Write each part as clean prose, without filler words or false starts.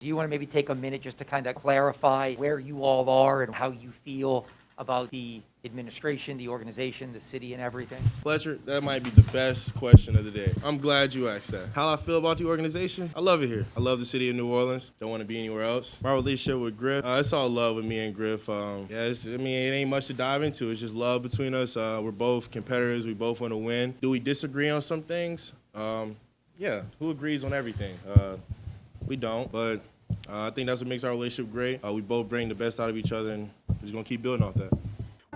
Do you want to maybe take a minute just to kind of clarify where you all are and how you feel about the administration, the organization, the city, and everything? Fletcher, that might be the best question of the day. I'm glad you asked that. How I feel about the organization? I love it here. I love the city of New Orleans. Don't want to be anywhere else. My relationship with Griff, it's all love with me and Griff. It ain't much to dive into. It's just love between us. We're both competitors. We both want to win. Do we disagree on some things? Yeah. Who agrees on everything? We don't, but I think that's what makes our relationship great. We both bring the best out of each other, and we're just going to keep building off that.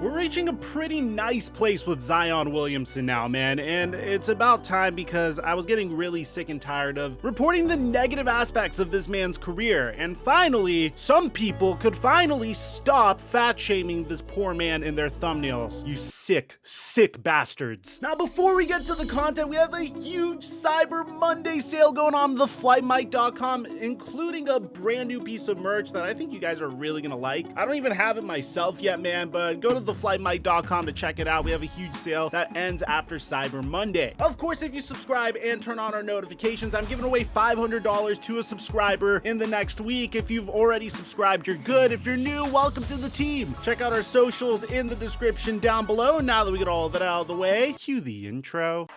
We're reaching a pretty nice place with Zion Williamson now, man, and it's about time because I was getting really sick and tired of reporting the negative aspects of this man's career, and finally, some people could finally stop fat-shaming this poor man in their thumbnails. You sick, sick bastards. Now, before we get to the content, we have a huge Cyber Monday sale going on TheFlightMike.com, including a brand new piece of merch that I think you guys are really gonna like. I don't even have it myself yet, man, but go to TheFlightMike.com to check it out. We have a huge sale that ends after Cyber Monday. Of course, if you subscribe and turn on our notifications, I'm giving away $500 to a subscriber in the next week. If you've already subscribed, you're good. If you're new, welcome to the team. Check out our socials in the description down below. Now that we get all that out of the way, cue the intro.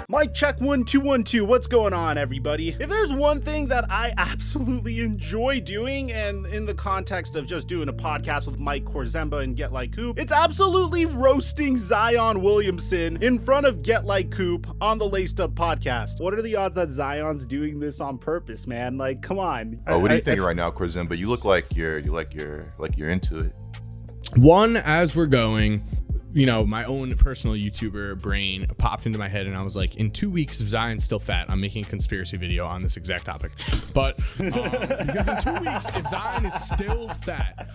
Mic check 1 2 1 2. What's going on, everybody? If there's one thing that I absolutely enjoy doing, and in the context of just doing a podcast with Mike Korzemba and Get Like Coop, it's absolutely roasting Zion Williamson in front of Get Like Coop on the Laced Up podcast. What are the odds that Zion's doing this on purpose, man? Like, come on. Oh, what are you thinking right now, Korzemba? You look like you're into it. One, as we're going, you know, my own personal YouTuber brain popped into my head, and I was like, in 2 weeks, if Zion's still fat, I'm making a conspiracy video on this exact topic. But because in 2 weeks, if Zion is still fat,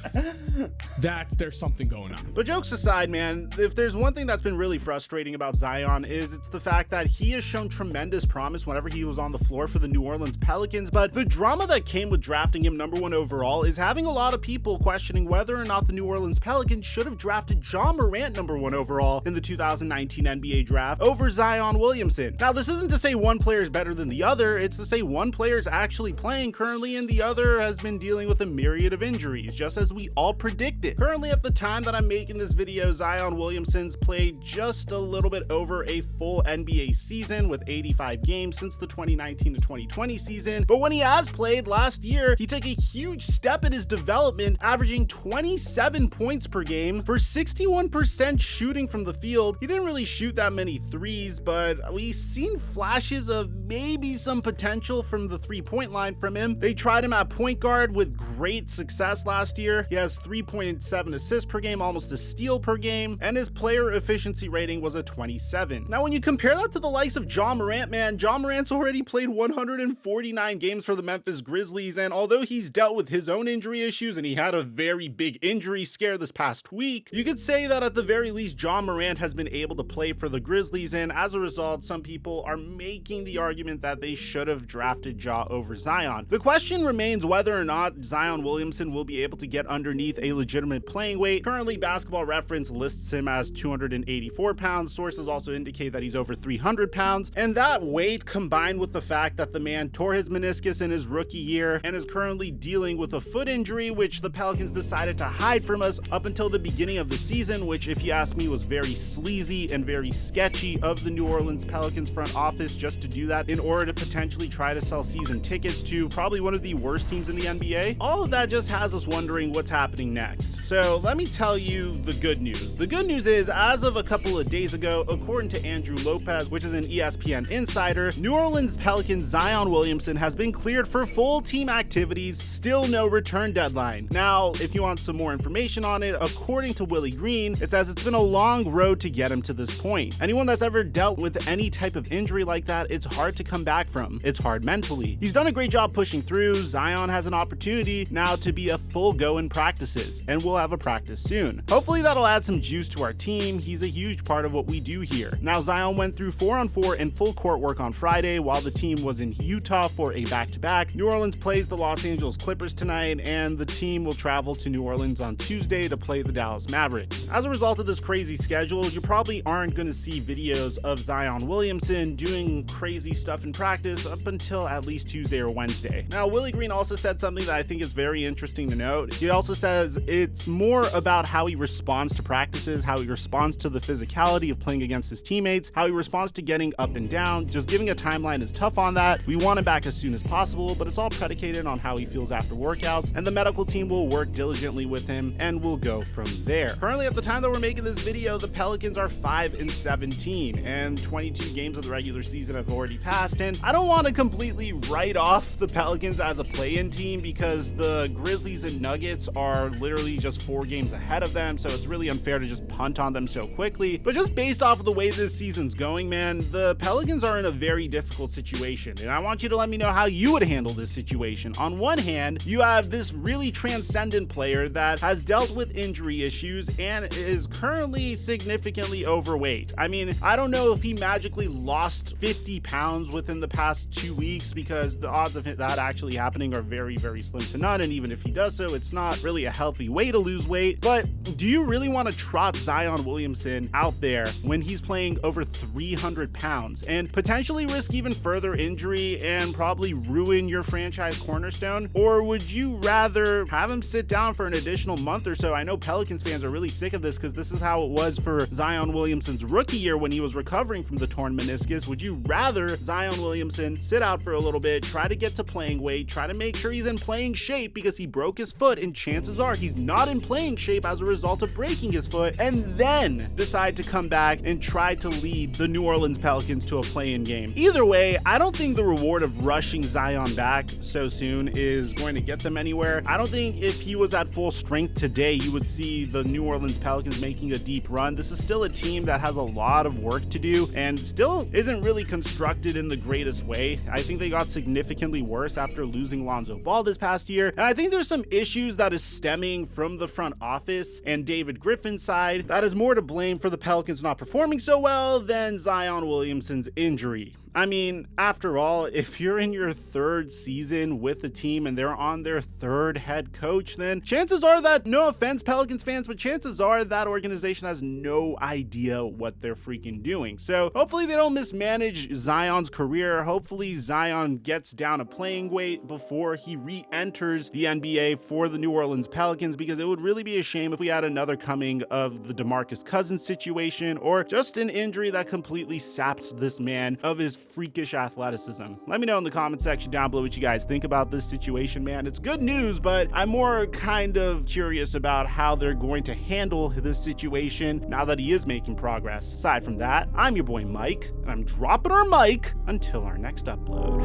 there's something going on. But jokes aside, man, if there's one thing that's been really frustrating about Zion, is it's the fact that he has shown tremendous promise whenever he was on the floor for the New Orleans Pelicans. But the drama that came with drafting him #1 overall is having a lot of people questioning whether or not the New Orleans Pelicans should have drafted Ja Morant #1 overall in the 2019 NBA draft over Zion Williamson. Now, this isn't to say one player is better than the other. It's to say one player is actually playing currently and the other has been dealing with a myriad of injuries, just as we all predicted. Currently, at the time that I'm making this video, Zion Williamson's played just a little bit over a full NBA season with 85 games since the 2019 to 2020 season. But when he has played last year, he took a huge step in his development, averaging 27 points per game for 61% shooting from the field. He didn't really shoot that many threes, but we've seen flashes of maybe some potential from the three-point line from him. They tried him at point guard with great success last year. He has 3.7 assists per game, almost a steal per game, and his player efficiency rating was a 27. Now, when you compare that to the likes of Ja Morant, man, Ja Morant's already played 149 games for the Memphis Grizzlies, and although he's dealt with his own injury issues and he had a very big injury scare this past week, you could say that at the very least, Ja Morant has been able to play for the Grizzlies, and as a result, some people are making the argument that they should have drafted Ja over Zion. The question remains whether or not Zion Williamson will be able to get underneath a legitimate playing weight. Currently, Basketball Reference lists him as 284 pounds. Sources also indicate that he's over 300 pounds, and that weight, combined with the fact that the man tore his meniscus in his rookie year and is currently dealing with a foot injury, which the Pelicans decided to hide from us up until the beginning of the season, which, if you ask me, was very sleazy and very sketchy of the New Orleans Pelicans front office just to do that in order to potentially try to sell season tickets to probably one of the worst teams in the NBA. All of that just has us wondering what's happening next. So let me tell you the good news. The good news is, as of a couple of days ago, according to Andrew Lopez, which is an ESPN insider, New Orleans Pelicans Zion Williamson has been cleared for full team activities, still no return deadline. Now, if you want some more information on it, according to Willie Green, it says it's been a long road to get him to this point. Anyone that's ever dealt with any type of injury like that, it's hard to come back from. It's hard mentally. He's done a great job pushing through. Zion has an opportunity now to be a full go in practices, and we'll have a practice soon. Hopefully that'll add some juice to our team. He's a huge part of what we do here. Now, Zion went through 4-on-4 and full court work on Friday while the team was in Utah for a back-to-back. New Orleans plays the Los Angeles Clippers tonight, and the team will travel to New Orleans on Tuesday to play the Dallas Mavericks. As a result of this crazy schedule, you probably aren't going to see videos of Zion Williamson doing crazy stuff in practice up until at least Tuesday or Wednesday. Now, Willie Green also said something that I think is very interesting to note. He also says it's more about how he responds to practices, how he responds to the physicality of playing against his teammates, how he responds to getting up and down. Just giving a timeline is tough on that. We want him back as soon as possible, but it's all predicated on how he feels after workouts, and the medical team will work diligently with him, and we'll go from there. Currently, at the time that we're making this video, the Pelicans are 5-17, and 22 games of the regular season have already passed, and I don't want to completely write off the Pelicans as a play-in team because the Grizzlies and Nuggets are literally just 4 games ahead of them, so it's really unfair to just punt on them so quickly. But just based off of the way this season's going, man, the Pelicans are in a very difficult situation, and I want you to let me know how you would handle this situation. On one hand, you have this really transcendent player that has dealt with injury issues and is currently significantly overweight. I mean, I don't know if he magically lost 50 pounds within the past 2 weeks, because the odds of that actually happening are very, very slim to none, and even if he does so, it's not really a healthy way to lose weight. But do you really want to trot Zion Williamson out there when he's playing over 300 pounds and potentially risk even further injury and probably ruin your franchise cornerstone? Or would you rather have him sit down for an additional month or so? I know Pelicans fans are really sick of this because this is how it was for Zion Williamson's rookie year when he was recovering from the torn meniscus. Would you rather Zion Williamson sit out for a little bit, try to get to playing weight, try to make sure he's in playing shape because he broke his foot, and chances are he's not in playing shape as a result of breaking his foot, and then decide to come back and try to lead the New Orleans Pelicans to a play-in game? Either way, I don't think the reward of rushing Zion back so soon is going to get them anywhere. I don't think if he was at full strength today, you would see the New Orleans Pelicans making a deep run. This is still a team that has a lot of work to do and still isn't really constructed in the greatest way. I think they got significantly worse after losing Lonzo Ball this past year, and I think there's some issues that is stemming from the front office and David Griffin's side that is more to blame for the Pelicans not performing so well than Zion Williamson's injury. I mean, after all, if you're in your 3rd season with the team and they're on their 3rd head coach, then chances are that, no offense Pelicans fans, but chances are that organization has no idea what they're freaking doing. So hopefully they don't mismanage Zion's career. Hopefully Zion gets down to playing weight before he re-enters the NBA for the New Orleans Pelicans, because it would really be a shame if we had another coming of the DeMarcus Cousins situation, or just an injury that completely sapped this man of his freakish athleticism. Let me know in the comment section down below what you guys think about this situation, man. It's good news, but I'm more kind of curious about how they're going to handle this situation now that he is making progress. Aside from that, I'm your boy Mike, and I'm dropping our mic until our next upload.